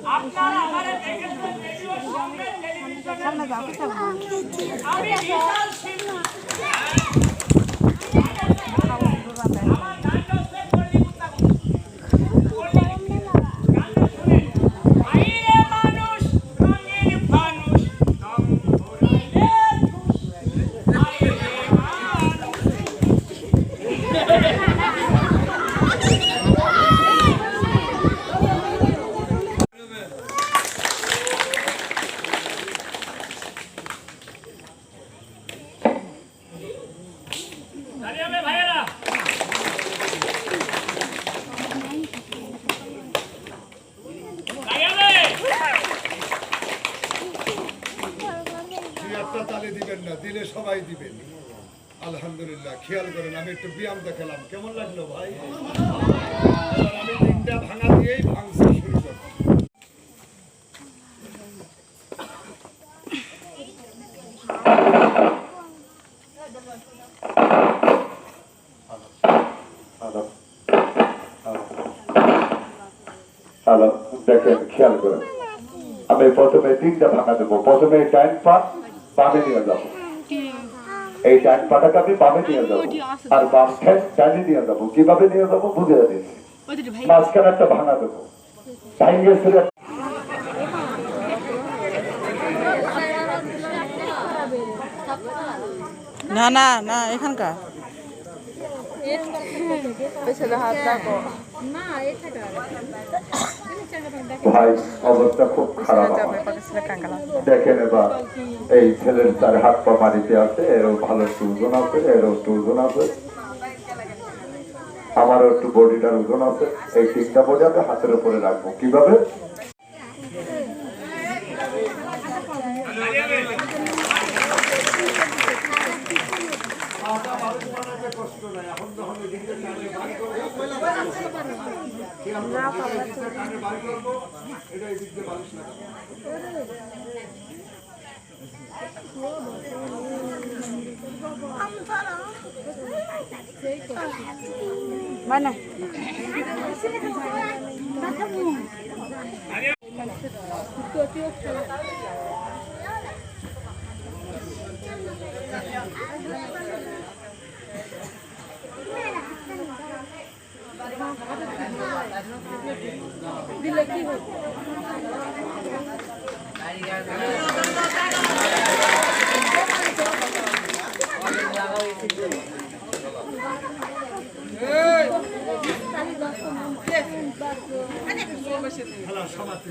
আপনারা আমারে দেখেছেন রেডিওর সামনে টেলিভিশনের সামনে আমি বিশাল শিল্পী আমার গানটা হচ্ছে পল্লী মুত্তা গানটা শুনেন আইরে মানুষ রঙের মানুষ রং ঘুরাইলে আইরে দিলে সবাই দিবেন আলহামদুলিল্লাহ খেয়াল করেন আমি একটু ব্যায়াম দেখালাম কেমন লাগলো ভাই আমি তিনটা ভাঙা দিয়েই ভাঙতে শুরু করব হ্যালো দেখেন খেয়াল করেন আমি প্রথমে তিনটা ভাঙা দেবো প্রথমে ডাইন পা বামে নিয়ে যাবো এই ডান পাটাকে আমি বামে নিয়ে যাবো আর বাম ঠ্যাং ডানে নিয়ে যাবো কিভাবে নিয়ে যাবো বুঝে দিচ্ছি মাঝখানে একটা ভাঙা দেবো না না না এখানকার ভাই অবস্থা খুব খারাপ দেখেন এবার এই ছেলের তার হাত পা মারিতে আছে এরও ভালো ওজন আছে এরও ওজন আছে আমারও একটু বডিটার ওজন আছে এই তিনটা বডি আমি হাতের উপরে রাখবো কিভাবে কষ্ট নাই এখন যখন mana দিলে কি হবে খেলা সমাপ্তি